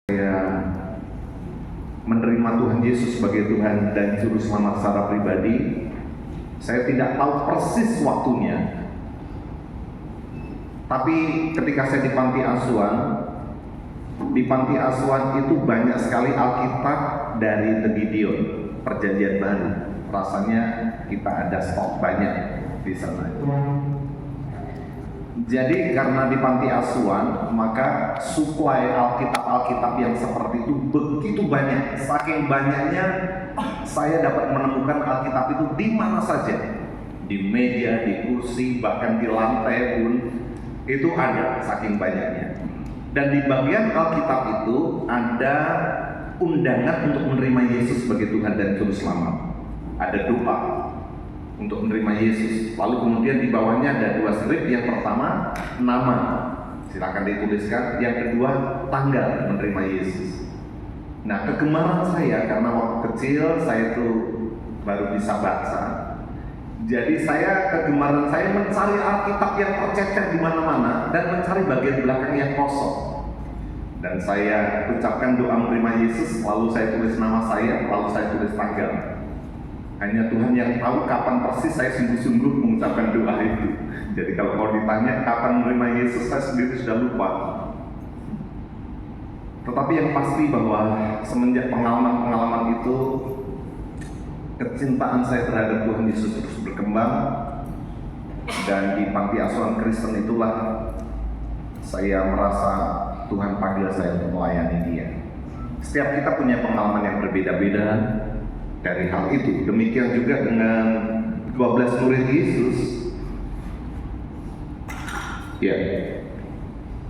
Saya menerima Tuhan Yesus sebagai Tuhan dan Juru Selamat secara pribadi. Saya tidak tahu persis waktunya, tapi ketika saya di panti asuhan itu banyak sekali Alkitab dari The Gideon, Perjanjian Baru. Rasanya kita ada stok banyak di sana. Jadi karena di panti asuhan, maka suplai Alkitab yang seperti itu begitu banyak. Saking banyaknya, saya dapat menemukan Alkitab itu di mana saja, di meja, di kursi, bahkan di lantai pun itu ada, saking banyaknya. Dan di bagian Alkitab itu ada undangan untuk menerima Yesus sebagai Tuhan dan Juru Selamat. Ada doa untuk menerima Yesus. Lalu kemudian di bawahnya ada dua slip. Yang pertama nama, silakan dituliskan. Yang kedua tanggal menerima Yesus. Nah, kegemaran saya karena waktu kecil saya tuh baru bisa baca. Jadi kegemaran saya mencari Alkitab yang tercecer di mana-mana dan mencari bagian belakang yang kosong. Dan saya ucapkan doa menerima Yesus, lalu saya tulis nama saya, lalu saya tulis tanggal. Hanya Tuhan yang tahu kapan persis saya sungguh-sungguh mengucapkan doa itu. Jadi kalau mau ditanya kapan menerima Yesus, saya sendiri sudah lupa. Tetapi yang pasti bahwa semenjak pengalaman itu, kecintaan saya terhadap Tuhan Yesus terus berkembang. Dan di panti asuhan Kristen itulah saya merasa Tuhan panggil saya untuk melayani Dia. Setiap kita punya pengalaman yang berbeda-beda dari hal itu. Demikian juga dengan 12 murid Yesus. Ya,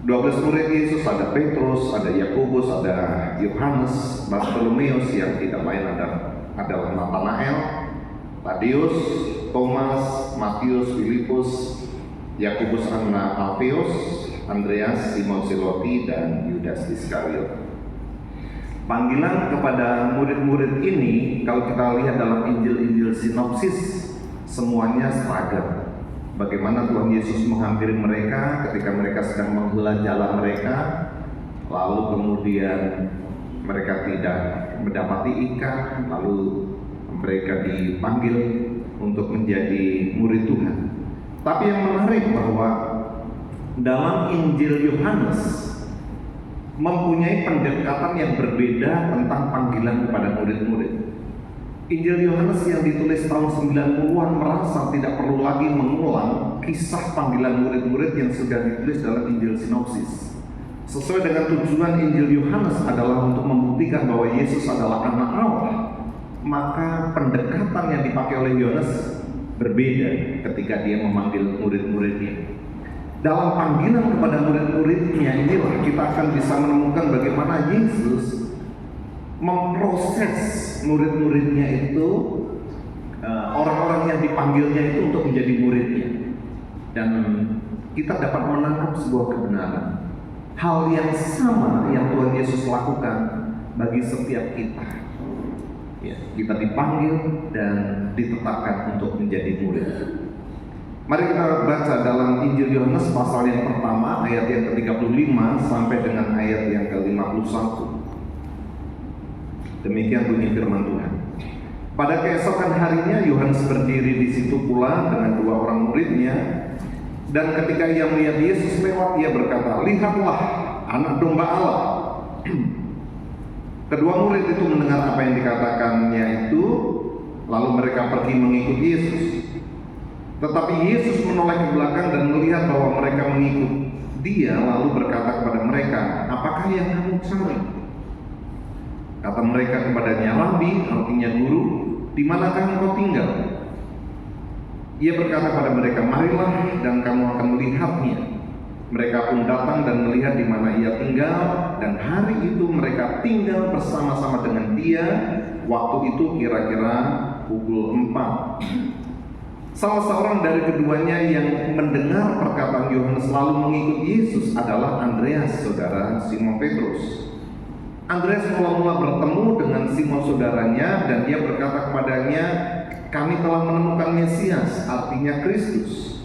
12 murid Yesus, ada Petrus, ada Yakobus, ada Yohanes, Bartolomeus, yang tidak lain adalah Nathanael, Tadeus, Thomas, Matius, Filipus, Yakobus anak Alfeus, Andreas, Simon Zelote, dan Yudas Iskariot. Panggilan kepada murid-murid ini, kalau kita lihat dalam Injil-Injil sinopsis, semuanya seragam. Bagaimana Tuhan Yesus menghampiri mereka ketika mereka sedang menghela jalan mereka, lalu kemudian mereka tidak mendapati ikan, lalu mereka dipanggil untuk menjadi murid Tuhan. Tapi yang menarik bahwa dalam Injil Yohanes mempunyai pendekatan yang berbeda tentang panggilan kepada murid-murid. Injil Yohanes yang ditulis tahun 90-an merasa tidak perlu lagi mengulang kisah panggilan murid-murid yang sudah ditulis dalam Injil sinopsis. Sesuai dengan tujuan Injil Yohanes adalah untuk membuktikan bahwa Yesus adalah anak Allah, maka pendekatan yang dipakai oleh Yohanes berbeda ketika dia memanggil murid-muridnya. Dalam panggilan kepada murid-muridnya inilah kita akan bisa menemukan bagaimana Yesus memproses murid-muridnya itu, orang-orang yang dipanggilnya itu untuk menjadi muridnya. Dan kita dapat menangkap sebuah kebenaran. Hal yang sama yang Tuhan Yesus lakukan bagi setiap kita. Ya, kita dipanggil dan ditetapkan untuk menjadi murid. Mari kita baca dalam Injil Yohanes pasal yang pertama, ayat yang ke-35 sampai dengan ayat yang ke-51. Demikian bunyi firman Tuhan. Pada keesokan harinya Yohanes berdiri di situ pula dengan dua orang muridnya, dan ketika ia melihat Yesus lewat, ia berkata, "Lihatlah anak domba Allah." Kedua murid itu mendengar apa yang dikatakannya itu, lalu mereka pergi mengikut Yesus. Tetapi Yesus menoleh ke belakang dan melihat bahwa mereka mengikut Dia, lalu berkata kepada mereka, "Apakah yang kamu cari?" Kata mereka kepadanya, "Rabi," artinya guru, "di manakah engkau tinggal?" Ia berkata kepada mereka, "Marilah dan kamu akan melihatnya." Mereka pun datang dan melihat di mana ia tinggal, dan hari itu mereka tinggal bersama-sama dengan dia. Waktu itu kira-kira pukul 4. Salah seorang dari keduanya yang mendengar perkataan Yohanes lalu mengikut Yesus adalah Andreas, saudara Simon Petrus. Andreas mula-mula bertemu dengan Simon saudaranya, dan dia berkata kepadanya, "Kami telah menemukan Mesias," artinya Kristus.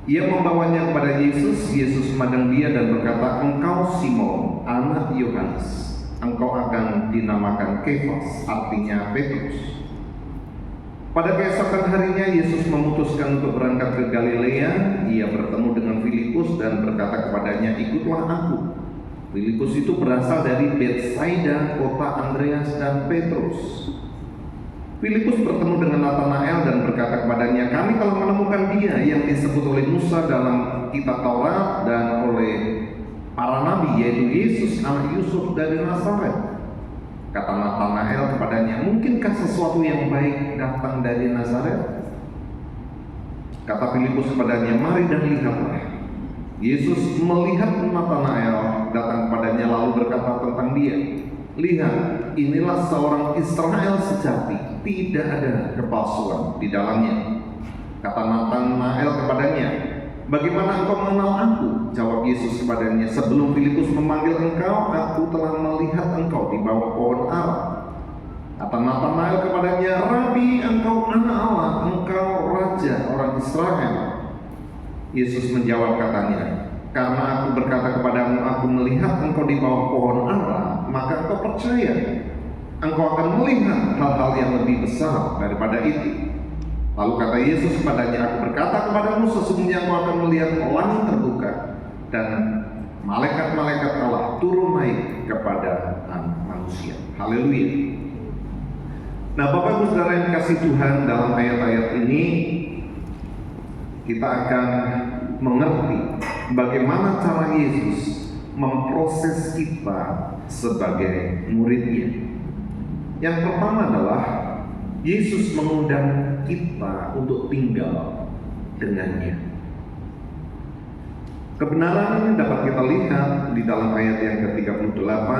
Ia membawanya kepada Yesus. Yesus memandang dia dan berkata, "Engkau Simon, anak Yohanes, engkau akan dinamakan Kefas, artinya Petrus. Pada keesokan harinya Yesus memutuskan untuk berangkat ke Galilea. Ia bertemu dengan Filipus dan berkata kepadanya, ikutlah aku. Filipus itu berasal dari Betsaida, kota Andreas dan Petrus. Filipus bertemu dengan Natanael dan berkata kepadanya, kami telah menemukan dia yang disebut oleh Musa dalam kitab Taurat dan oleh para nabi, yaitu Yesus anak Yusuf dari Nazaret. Kata Natanael kepadanya, mungkinkah sesuatu yang baik datang dari Nazaret? Kata Filipus kepadanya, mari dan lihatlah. Yesus melihat Natanael datang kepadanya lalu berkata tentang dia, lihat, inilah seorang Israel sejati, tidak ada kepalsuan di dalamnya. Kata Natanael kepadanya, bagaimana engkau mengenal aku? Jawab Yesus kepadanya, sebelum Filipus memanggil engkau, aku telah melihat engkau di bawah pohon ara. Kata Natanael kepadanya, Rabi, engkau anak Allah, engkau raja orang Israel. Yesus menjawab katanya, karena aku berkata kepadamu, aku melihat engkau di bawah pohon ara, maka engkau percaya. Engkau akan melihat hal-hal yang lebih besar daripada itu. Lalu kata Yesus kepadanya, aku berkata kepadamu, sesungguhnya engkau akan melihat langit terbuka dan malaikat-malaikat Allah turun naik kepada anak manusia. Haleluya. Nah, Bapak Ibu Saudara yang dikasihi Tuhan, dalam ayat-ayat ini kita akan mengerti bagaimana cara Yesus memproses kita sebagai muridnya. Yang pertama adalah Yesus mengundang kita untuk tinggal dengannya. Kebenaran ini dapat kita lihat di dalam ayat yang ke-38.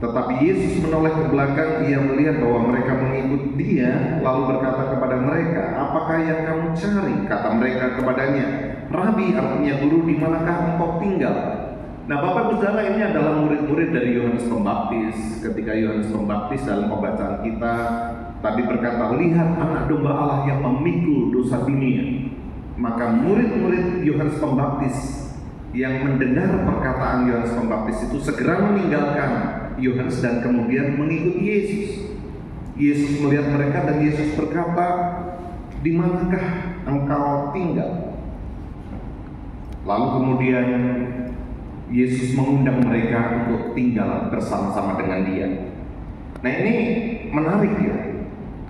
Tetapi Yesus menoleh ke belakang, ia melihat bahwa mereka mengikut dia, lalu berkata kepada mereka, apakah yang kamu cari? Kata mereka kepadanya, Rabi, artinya guru, di manakah engkau tinggal? Nah, Bapak Ibu Saudara, ini adalah murid-murid dari Yohanes Pembaptis. Ketika Yohanes Pembaptis dalam pembacaan kita tadi berkata, lihat anak domba Allah yang memikul dosa dunia. Maka murid-murid Yohanes Pembaptis yang mendengar perkataan Yohanes Pembaptis itu segera meninggalkan Yohanes dan kemudian mengikuti Yesus. Yesus melihat mereka dan Yesus berkata, di manakah engkau tinggal? Lalu kemudian Yesus mengundang mereka untuk tinggal bersama-sama dengan dia. Nah, ini menarik ya.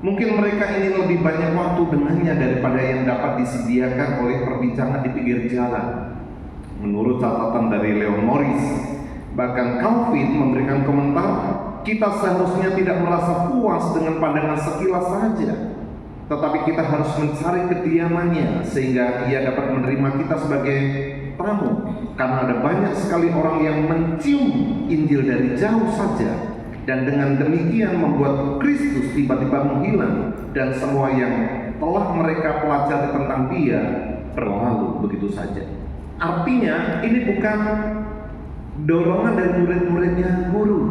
Mungkin mereka ingin lebih banyak waktu dengannya daripada yang dapat disediakan oleh perbincangan di pinggir jalan. Menurut catatan dari Leon Morris, bahkan Calvin memberikan komentar, kita seharusnya tidak merasa puas dengan pandangan sekilas saja, tetapi kita harus mencari kediamannya sehingga ia dapat menerima kita sebagai tamu. Karena ada banyak sekali orang yang mencium Injil dari jauh saja, dan dengan demikian membuat Kristus tiba-tiba menghilang dan semua yang telah mereka pelajari tentang dia berlalu begitu saja. Artinya ini bukan dorongan dari murid-muridnya, guru,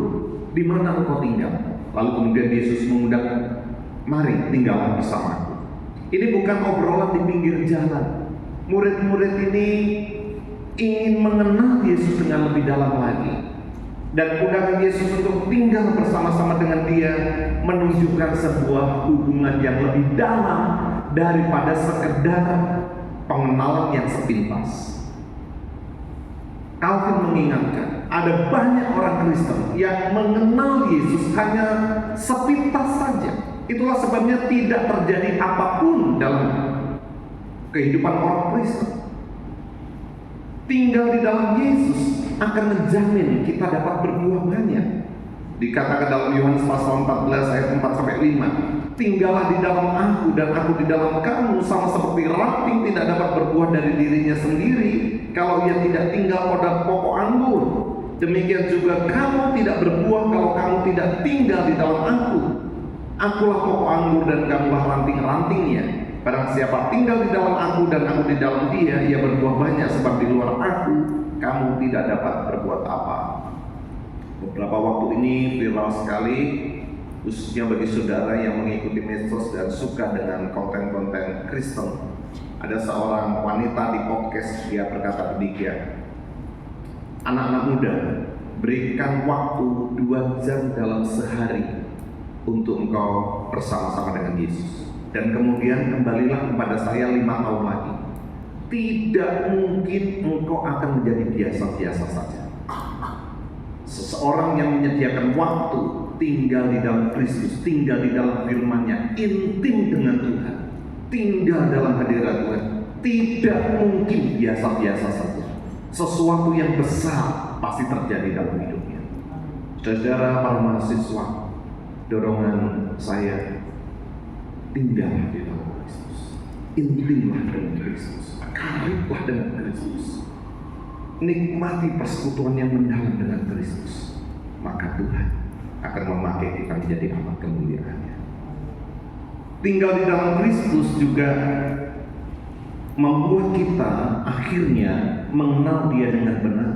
di mana engkau tinggal? Lalu kemudian Yesus mengundang, mari tinggallah bersamaku. Ini bukan obrolan di pinggir jalan. Murid-murid ini ingin mengenal Yesus dengan lebih dalam lagi. Dan undangan Yesus untuk tinggal bersama-sama dengan dia menunjukkan sebuah hubungan yang lebih dalam daripada sekedar pengenalan yang sepintas. Calvin mengingatkan, ada banyak orang Kristen yang mengenal Yesus hanya sepintas saja. Itulah sebabnya tidak terjadi apapun dalam kehidupan orang Kristen. Tinggal di dalam Yesus akan menjamin kita dapat berbuah banyak. Dikatakan dalam Yohanes pasal 14 ayat 4-5, tinggallah di dalam aku dan aku di dalam kamu, sama seperti ranting tidak dapat berbuah dari dirinya sendiri kalau ia tidak tinggal pada pokok anggur. Demikian juga kamu tidak berbuah kalau kamu tidak tinggal di dalam aku. Akulah pokok anggur dan kamulah ranting-rantingnya. Barang siapa tinggal di dalam aku dan aku di dalam dia, ia berbuah banyak, sebab di luar aku kamu tidak dapat berbuat apa. Beberapa waktu ini viral sekali, khususnya bagi saudara yang mengikuti medsos dan suka dengan konten-konten Kristen. Ada seorang wanita di podcast, dia berkata demikian, anak-anak muda, berikan waktu 2 jam dalam sehari untuk engkau bersama-sama dengan Yesus. Dan kemudian kembalilah kepada saya 5 tahun lagi. Tidak mungkin engkau akan menjadi biasa-biasa saja. Seseorang yang menyediakan waktu, tinggal di dalam Kristus, tinggal di dalam firman-Nya, intim dengan Tuhan, tinggal dalam hadirat Tuhan, tidak mungkin biasa-biasa saja. Sesuatu yang besar pasti terjadi dalam hidupnya. Saudara para mahasiswa, dorongan saya, tinggal di dalam Kristus, intimlah dengan Kristus, kariblah dengan Kristus, nikmati persekutuan yang mendalam dengan Kristus, maka Tuhan akan memakai kita menjadi amat kemuliaan-Nya. Tinggal di dalam Kristus juga membuat kita akhirnya mengenal Dia dengan benar.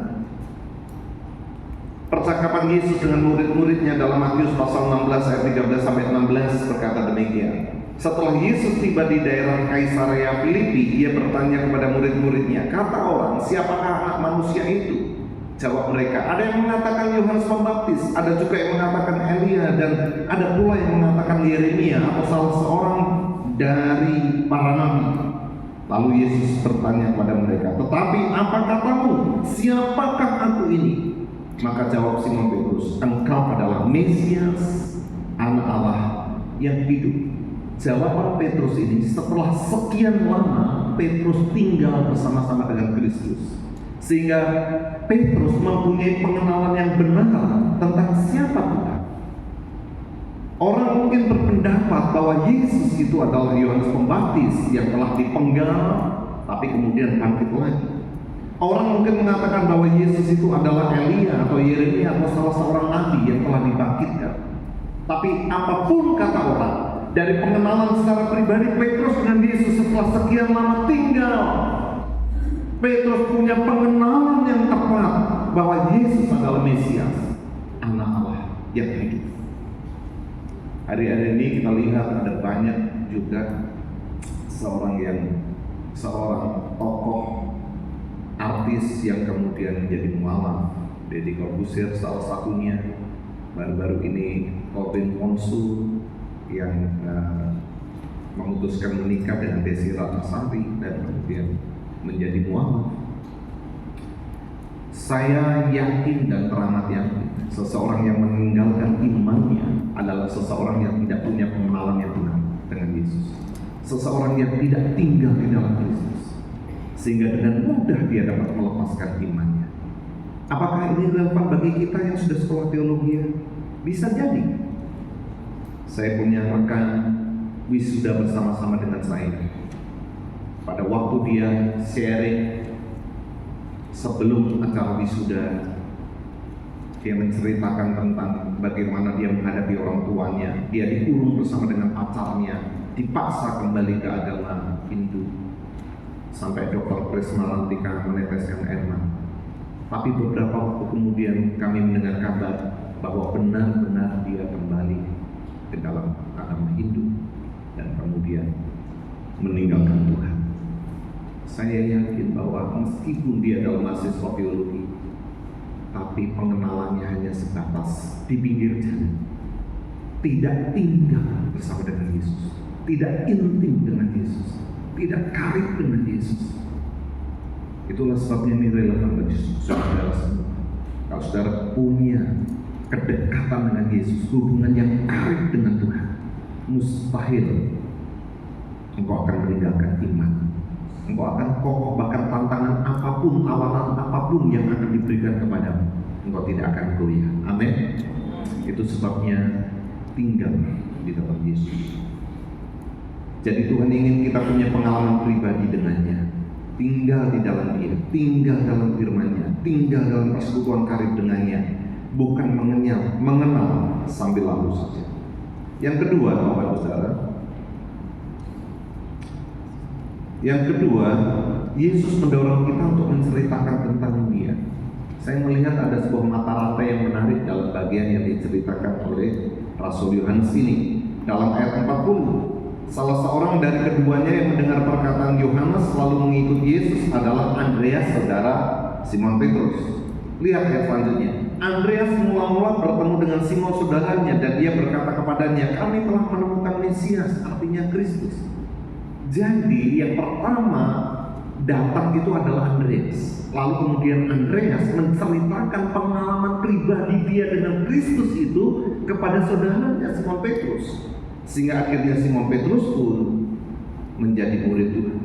Percakapan Yesus dengan murid-muridnya dalam Matius pasal 16 ayat 13 sampai 16 berkata demikian. Setelah Yesus tiba di daerah Kaisarea Filipi, Ia bertanya kepada murid-muridnya, "Kata orang, siapakah anak manusia itu?" Jawab mereka, "Ada yang mengatakan Yohanes Pembaptis, ada juga yang mengatakan Elia, dan ada pula yang mengatakan Yeremia atau salah seorang dari para nabi." Lalu Yesus bertanya kepada mereka, "Tetapi apa katamu? Siapakah aku ini?" Maka jawab Simon Petrus, "Engkau adalah Mesias, Anak Allah yang hidup." Jawaban Petrus ini setelah sekian lama Petrus tinggal bersama-sama dengan Kristus, sehingga Petrus mempunyai pengenalan yang benar tentang siapa Tuhan. Orang mungkin berpendapat bahwa Yesus itu adalah Yohanes Pembaptis yang telah dipenggal tapi kemudian bangkit lagi. Orang mungkin mengatakan bahwa Yesus itu adalah Elia atau Yeremia atau salah seorang nabi yang telah dibangkitkan. Tapi apapun kata orang, dari pengenalan secara pribadi Petrus dengan Yesus setelah sekian lama tinggal, Petrus punya pengenalan yang tepat bahwa Yesus adalah Mesias, Anak Allah yang hidup. Hari-hari ini kita lihat ada banyak juga seorang tokoh artis yang kemudian menjadi mualaf. Deddy Corbuzier salah satunya, baru-baru ini Robin Onsu yang memutuskan menikah dengan Desi Ratnasari dan kemudian menjadi mualaf. Saya yakin dan teramat yakin seseorang yang meninggalkan imannya adalah seseorang yang tidak punya pengenalan yang benar dengan Yesus, seseorang yang tidak tinggal di dalam Kristus, sehingga dengan mudah dia dapat melepaskan imannya. Apakah ini relevan bagi kita yang sudah sekolah teologi? Bisa jadi. Saya punya rekan wisuda bersama-sama dengan saya. Pada waktu dia sharing sebelum acara wisuda, dia menceritakan tentang bagaimana dia menghadapi orang tuanya. Dia dikurung bersama dengan pacarnya, dipaksa kembali ke agama Hindu, sampai Dr. Prisma Lantika meneteskan air mata. Tapi beberapa waktu kemudian kami mendengar kabar bahwa benar-benar dia kembali ke dalam agama Hindu dan kemudian meninggalkan Tuhan. Saya yakin bahwa meskipun dia adalah mahasiswa teologi, tapi pengenalannya hanya sebatas di pinggir jalan, tidak tinggal bersama dengan Yesus, tidak intim dengan Yesus, tidak karib dengan Yesus. Itulah sebabnya ini relevan bagi saudara semua. Kalau saudara punya kedekatan dengan Yesus, hubungan yang karib dengan Tuhan, mustahil engkau akan meninggalkan iman. Engkau akan kokoh, bahkan tantangan apapun, tawaran apapun yang akan diberikan kepadamu, engkau tidak akan goyah. Amin. Itu sebabnya tinggal di dalam Yesus. Jadi Tuhan ingin kita punya pengalaman pribadi dengannya, tinggal di dalam Dia, tinggal dalam firman-Nya, tinggal dalam persekutuan karib dengannya, bukan mengenal sambil lalu saja. Yang kedua, Bapak Saudara, Yesus mendorong kita untuk menceritakan tentang Dia. Saya melihat ada sebuah mata rantai yang menarik dalam bagian yang diceritakan oleh Rasul Yohanes ini. Dalam ayat 40, salah seorang dari keduanya yang mendengar perkataan Yohanes lalu mengikut Yesus adalah Andreas, saudara Simon Petrus. Lihat ayat selanjutnya. Andreas mula-mula bertemu dengan Simon saudaranya dan dia berkata kepadanya, kami telah menemukan Mesias, artinya Kristus. Jadi yang pertama datang itu adalah Andreas. Lalu kemudian Andreas menceritakan pengalaman pribadi dia dengan Kristus itu kepada saudaranya Simon Petrus. Sehingga akhirnya Simon Petrus pun menjadi murid Tuhan.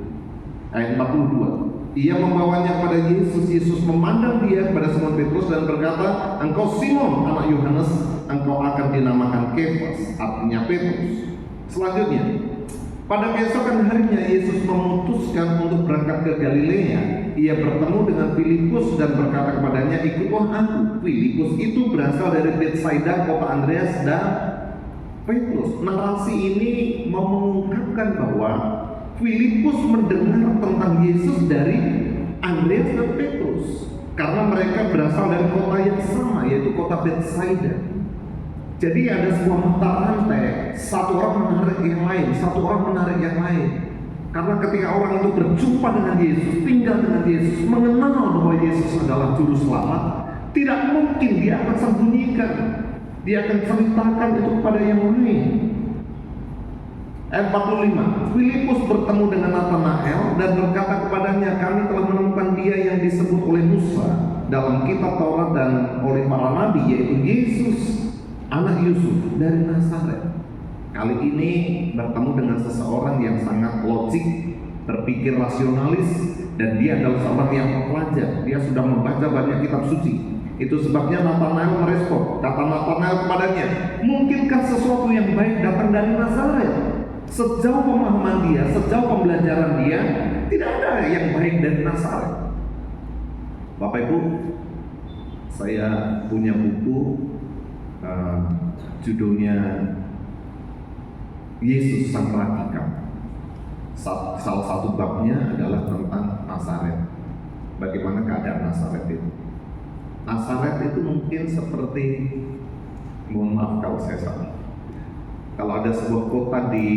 Ayat 42. Ia membawanya kepada Yesus. Yesus memandang dia kepada Simon Petrus dan berkata, engkau Simon anak Yohanes, engkau akan dinamakan Kefas, artinya Petrus. Selanjutnya, pada keesokan harinya Yesus memutuskan untuk berangkat ke Galilea. Ia bertemu dengan Filipus dan berkata kepadanya, ikutlah aku. Filipus itu berasal dari Betsaida, kota Andreas dan Petrus. Narasi ini mengungkapkan bahwa Filipus mendengar tentang Yesus dari Andreas dan Petrus karena mereka berasal dari kota yang sama, yaitu kota Betsaida. Jadi ada sebuah mata rantai, satu orang menarik yang lain, satu orang menarik yang lain. Karena ketika orang itu berjumpa dengan Yesus, tinggal dengan Yesus, mengenal bahwa Yesus adalah juru selamat, tidak mungkin dia akan sembunyikan. Dia akan ceritakan itu kepada yang lain. Ayat 45, Filipus bertemu dengan Natanael dan berkata kepadanya, kami telah menemukan dia yang disebut oleh Musa dalam kitab Taurat dan oleh para nabi, yaitu Yesus, anak Yusuf dari Nazaret. Kali ini bertemu dengan seseorang yang sangat logik, berpikir rasionalis, dan dia adalah seorang yang pelajar. Dia sudah membaca banyak kitab suci. Itu sebabnya Natanael merespon. Kata Natanael kepadanya, mungkinkah sesuatu yang baik datang dari Nazaret? Sejauh pemahaman dia, sejauh pembelajaran dia, tidak ada yang baik dari Nazaret. Bapak Ibu, saya punya buku judulnya Yesus Sang Radikal. Salah satu babnya adalah tentang Nazaret. Bagaimana keadaan Nazaret itu? Nazaret itu mungkin seperti, mohon maaf kalau saya salah, kalau ada sebuah kota di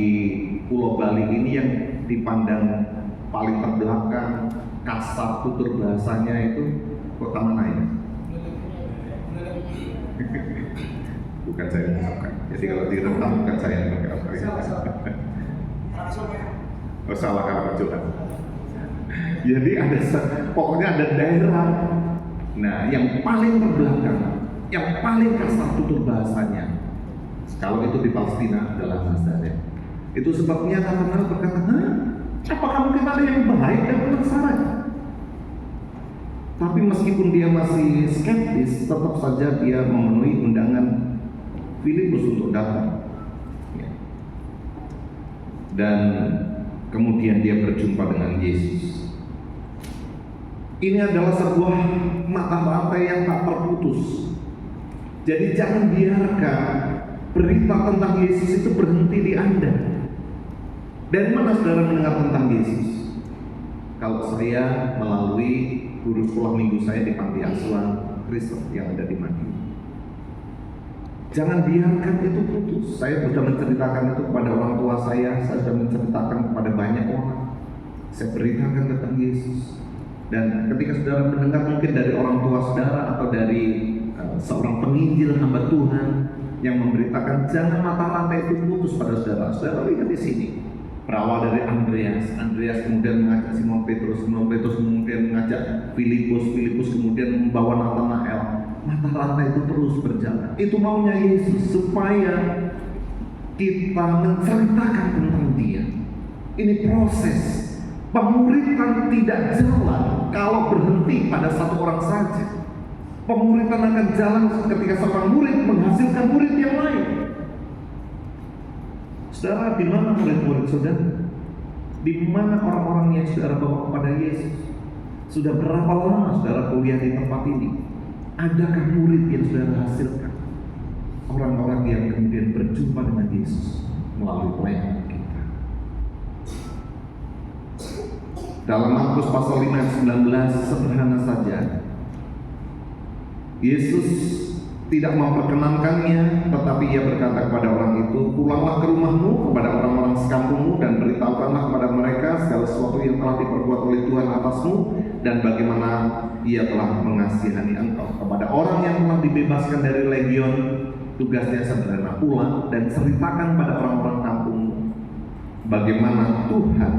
Pulau Bali ini yang dipandang paling terbelakang, kasar, tutur bahasanya itu kota mana ya? Bukan saya yang mengucapkan. Jadi kalau direkam bukan saya yang mengucapkan. Oh, salah Karangjohan. Jadi ada, pokoknya ada daerah. Nah, yang paling terbelakang, yang paling kasar tutur bahasanya, kalau itu di Palestina adalah Nazaret. Itu sebabnya Natanael berkata, apakah mungkin ada yang baik dan penasaran? Tapi meskipun dia masih skeptis, tetap saja dia memenuhi undangan Filipus untuk datang. Dan kemudian dia berjumpa dengan Yesus. Ini adalah sebuah mata rantai yang tak terputus. Jadi jangan biarkan berita tentang Yesus itu berhenti di Anda. Dari mana saudara mendengar tentang Yesus? Kalau saya melalui guru sekolah minggu saya di panti asuhan Kristen yang ada di Madiun. Jangan biarkan itu putus. Saya sudah menceritakan itu kepada orang tua saya sudah menceritakan kepada banyak orang. Saya beritakan tentang Yesus. Dan ketika saudara mendengar mungkin dari orang tua saudara atau dari seorang penginjil hamba Tuhan yang memberitakan, jangan mata rantai itu putus pada saudara. Saudara lihat di sini. Berawal dari Andreas kemudian mengajak Simon Petrus kemudian mengajak Filipus kemudian membawa Natanael. Mata rantai itu terus berjalan. Itu maunya Yesus, supaya kita menceritakan tentang Dia. Ini proses. Pemuritan tidak jalan kalau berhenti pada satu orang saja. Pemuritan akan jalan ketika seorang murid menghasilkan murid yang lain. Saudara, di mana murid-murid saudara? Di mana orang-orang yang saudara bawa kepada Yesus? Sudah berapa lama saudara kuliah di tempat ini? Adakah murid yang saudara hasilkan? Orang-orang yang kemudian berjumpa dengan Yesus melalui pelayanan kita. Dalam Markus pasal 5 ayat 19, sederhana saja. Yesus tidak memperkenankannya, tetapi ia berkata kepada orang itu, pulanglah ke rumahmu, kepada orang-orang sekampungmu, dan beritahukanlah kepada mereka segala sesuatu yang telah diperbuat oleh Tuhan atasmu, dan bagaimana ia telah mengasihani engkau. Kepada orang yang telah dibebaskan dari legion, tugasnya sederhana pula, dan ceritakan pada orang-orang kampungmu bagaimana Tuhan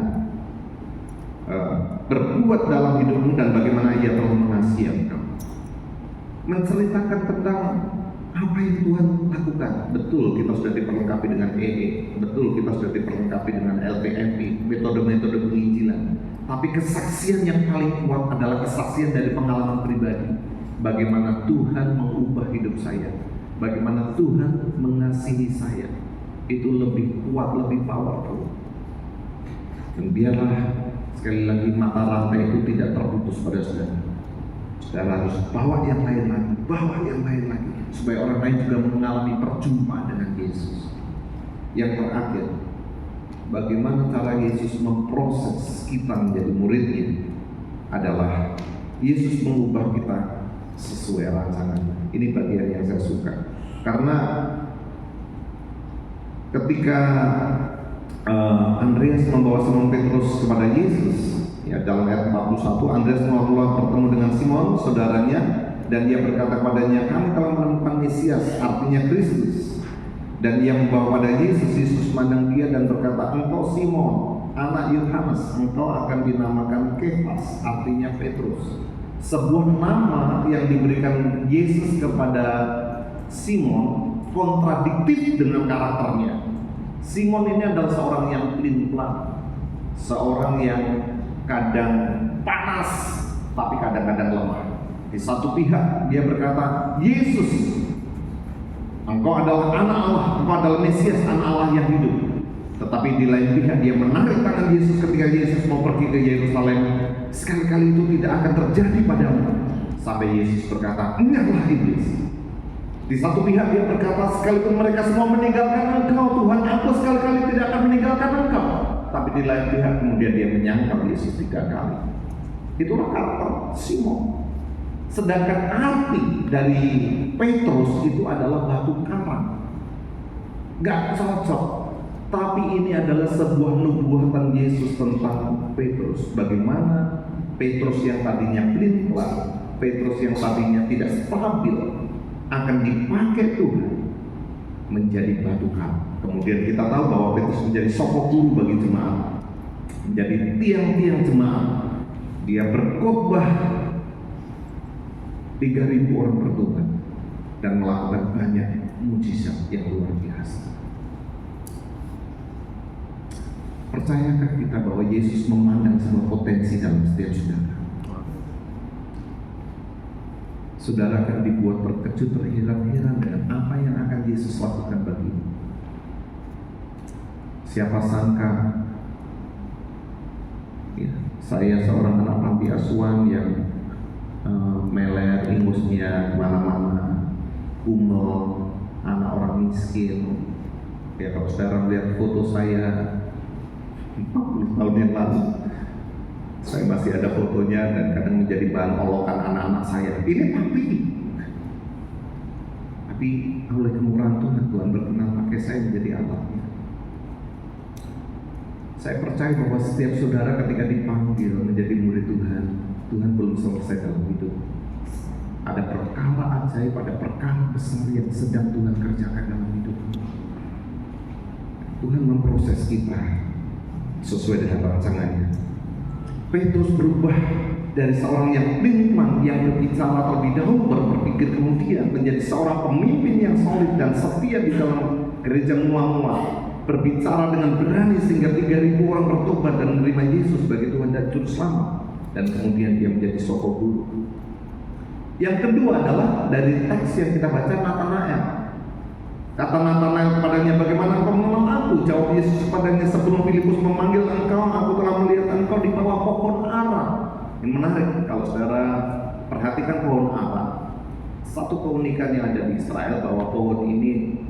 berbuat dalam hidupmu dan bagaimana ia telah mengasihi engkau. Menceritakan tentang apa yang Tuhan lakukan. Betul kita sudah diperlengkapi dengan EE, betul kita sudah diperlengkapi dengan LPMP, metode-metode penginjilan. Tapi kesaksian yang paling kuat adalah kesaksian dari pengalaman pribadi. Bagaimana Tuhan mengubah hidup saya, bagaimana Tuhan mengasihi saya. Itu lebih kuat, lebih powerful. Dan biarlah sekali lagi mata rantai itu tidak terputus pada saudara. Saudara harus bawa yang lain lagi, bawa yang lain lagi, supaya orang lain juga mengalami perjumpaan dengan Yesus. Yang terakhir, bagaimana cara Yesus memproses kita menjadi muridnya adalah Yesus mengubah kita sesuai rancangannya. Ini bagian yang saya suka, karena ketika Andreas membawa Simon Petrus kepada Yesus, ya, dalam ayat 41, Andreas mulai bertemu dengan Simon, saudaranya, dan ia berkata kepadanya, kami telah menemukan Mesias, artinya Kristus. Dan ia membawa pada Yesus. Yesus memandang dia dan berkata, engkau Simon, anak Yohanes, engkau akan dinamakan Kefas, artinya Petrus. Sebuah nama yang diberikan Yesus kepada Simon kontradiktif dengan karakternya. Simon ini adalah seorang yang pelin-pelan, seorang yang kadang panas tapi kadang-kadang lemah. Di satu pihak dia berkata, Yesus, engkau adalah anak Allah, engkau adalah Mesias, anak Allah yang hidup. Tetapi di lain pihak dia menarik tangan Yesus ketika Yesus mau pergi ke Yerusalem. Sekali-kali itu tidak akan terjadi padamu. Sampai Yesus berkata, ingatlah iblis. Di satu pihak dia berkata, sekalipun mereka semua meninggalkan engkau Tuhan, aku sekali-kali tidak akan meninggalkan engkau. Tapi di lain pihak kemudian dia menyangkal Yesus 3 kali. Itulah karakter Simon. Sedangkan arti dari Petrus itu adalah batu karang. Gak cocok. Tapi ini adalah sebuah nubuatan Yesus tentang Petrus. Bagaimana Petrus yang tadinya pelin-pelan, Petrus yang tadinya tidak stabil, akan dipakai Tuhan menjadi batu karang. Kemudian kita tahu bahwa Petrus menjadi sokok guru bagi jemaat, menjadi tiang-tiang jemaat. Dia berkhotbah, 3.000 orang bertobat dan melakukan banyak mujizat yang luar biasa. Percayakah kita bahwa Yesus memandang semua potensi dalam setiap saudara? Saudara akan dibuat terkejut, terheran-heran dengan apa yang akan Yesus lakukan bagimu. Siapa sangka ya, saya seorang anak panti asuhan yang meler ingusnya kemana-mana, umel, anak orang miskin. Ya, kalau saudara melihat foto saya 40 tahun yang lalu, saya masih ada fotonya dan kadang menjadi bahan olokan anak-anak saya. Ini tapi oleh kemurahan Tuhan, Tuhan berkenan pakai saya menjadi alatnya. Saya percaya bahwa setiap saudara ketika dipanggil menjadi murid Tuhan, Tuhan belum selesai dalam hidup. Ada perkara ajaib, ada perkara besar yang sedang Tuhan kerjakan dalam hidup. Tuhan memproses kita sesuai dengan rancangannya. Petrus berubah dari seorang yang pelin-pelan, yang berbicara terlebih dahulu baru berpikir kemudian, menjadi seorang pemimpin yang solid dan setia di dalam gereja mula-mula, berbicara dengan berani sehingga 3.000 orang bertobat dan menerima Yesus sebagai Tuhan dan Juru Selamat. Dan kemudian dia menjadi sokok guru. Yang kedua adalah dari teks yang kita baca, Natanael. Kata Natanael kepadanya, bagaimana engkau mengenal aku? Jawab Yesus kepadanya, sebelum Filipus memanggil engkau, aku telah melihat engkau di bawah pohon ara. Ini menarik kalau saudara perhatikan pohon ara. Satu keunikan yang ada di Israel bahwa pohon ini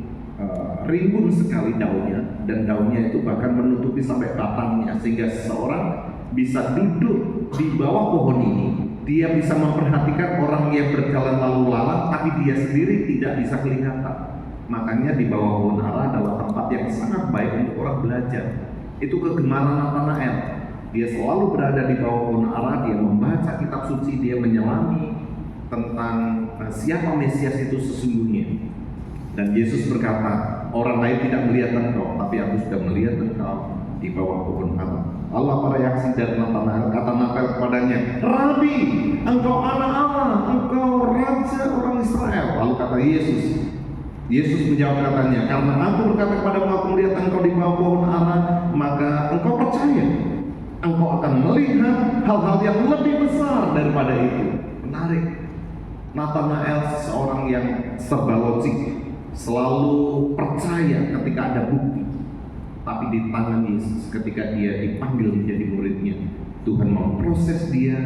rimbun sekali daunnya, dan daunnya itu bahkan menutupi sampai batangnya, sehingga seseorang bisa duduk di bawah pohon ini. Dia bisa memperhatikan orang yang berjalan lalu lalang, tapi dia sendiri tidak bisa kelihatan. Makanya di bawah pohon ara adalah tempat yang sangat baik untuk orang belajar. Itu kegemaran Natanael. Dia selalu berada di bawah pohon ara, dia membaca kitab suci, dia menyelami tentang siapa Mesias itu sesungguhnya. Dan Yesus berkata, orang lain tidak melihat engkau, tapi aku sudah melihat engkau di bawah pohon ara. Lalu apa reaksi dari Natanael? Kata Natanael kepadanya, Rabi, engkau anak Allah, engkau raja orang Israel. Lalu kata Yesus menjawab katanya, karena aku berkata kepadamu, aku melihat engkau di bawah pohon ara, maka engkau percaya. Engkau akan melihat hal-hal yang lebih besar daripada itu. Menarik. Natanael seorang yang serba logik, selalu percaya ketika ada bukti. Tapi di tangan Yesus, ketika dia dipanggil menjadi muridnya, Tuhan memproses dia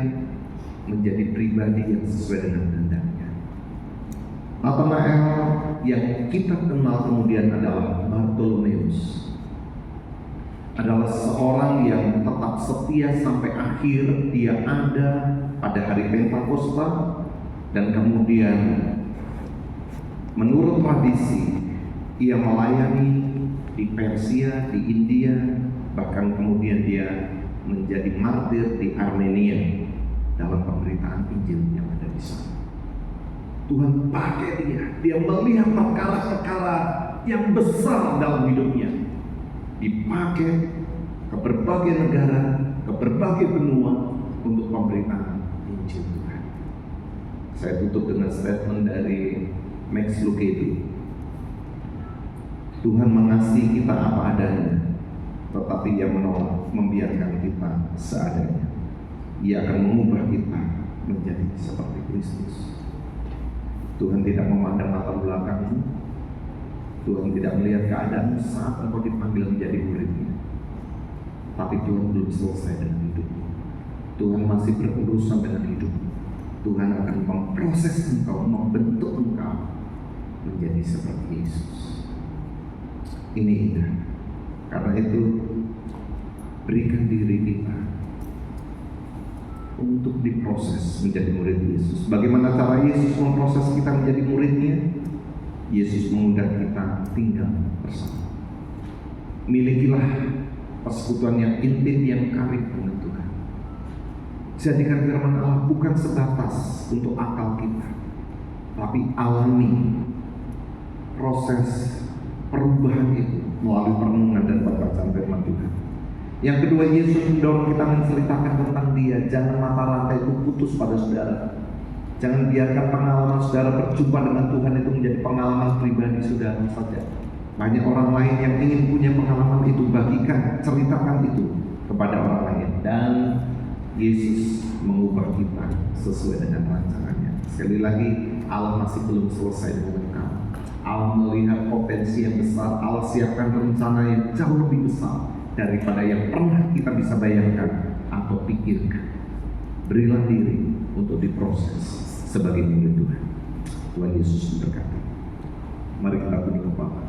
menjadi pribadi yang sesuai dengan kehendaknya. Natanael yang kita kenal kemudian adalah Bartolomeus, adalah seorang yang tetap setia sampai akhir. Dia ada pada hari Pentakosta, dan kemudian menurut tradisi ia melayani di Persia, di India, bahkan kemudian dia menjadi martir di Armenia dalam pemberitaan Injil yang ada di sana. Tuhan pakai dia melihat perkara-perkara yang besar dalam hidupnya, dipakai ke berbagai negara, ke berbagai benua untuk pemberitaan Injil Tuhan. Saya tutup dengan statement dari Max Lucado. Tuhan mengasihi kita apa adanya, tetapi Ia menolak membiarkan kita seadanya. Ia akan mengubah kita menjadi seperti Kristus. Tuhan tidak memandang latar belakangmu. Tuhan tidak melihat keadaanmu saat engkau dipanggil menjadi muridnya. Tapi Tuhan belum selesai dengan hidupmu. Tuhan masih berurusan dengan hidupmu. Tuhan akan memproses engkau, membentuk engkau menjadi seperti Yesus. Ini indah. Karena itu berikan diri kita untuk diproses menjadi murid Yesus. Bagaimana cara Yesus memproses kita menjadi muridnya? Yesus mengundang kita tinggal bersama. Milikilah persekutuan yang intim, yang karib dengan Tuhan. Jadikan firman Allah bukan sebatas untuk akal kita, tapi alami proses perubahan itu melalui perenungan dan pembacaan firman Tuhan. Yang kedua, Yesus mendorong kita menceritakan tentang Dia. Jangan mata rantai itu putus pada saudara. Jangan biarkan pengalaman saudara berjumpa dengan Tuhan itu menjadi pengalaman pribadi saudara saja. Banyak orang lain yang ingin punya pengalaman itu, bagikan, ceritakan itu kepada orang lain. Dan Yesus mengubah kita sesuai dengan rancangannya. Sekali lagi, Allah masih belum selesai dengan kamu. Allah melihat potensi yang besar. Allah siapkan rencana yang jauh lebih besar daripada yang pernah kita bisa bayangkan atau pikirkan. Berilah diri untuk diproses sebagai murid Tuhan. Tuhan Yesus memberkati. Mari kita tunduk kepala.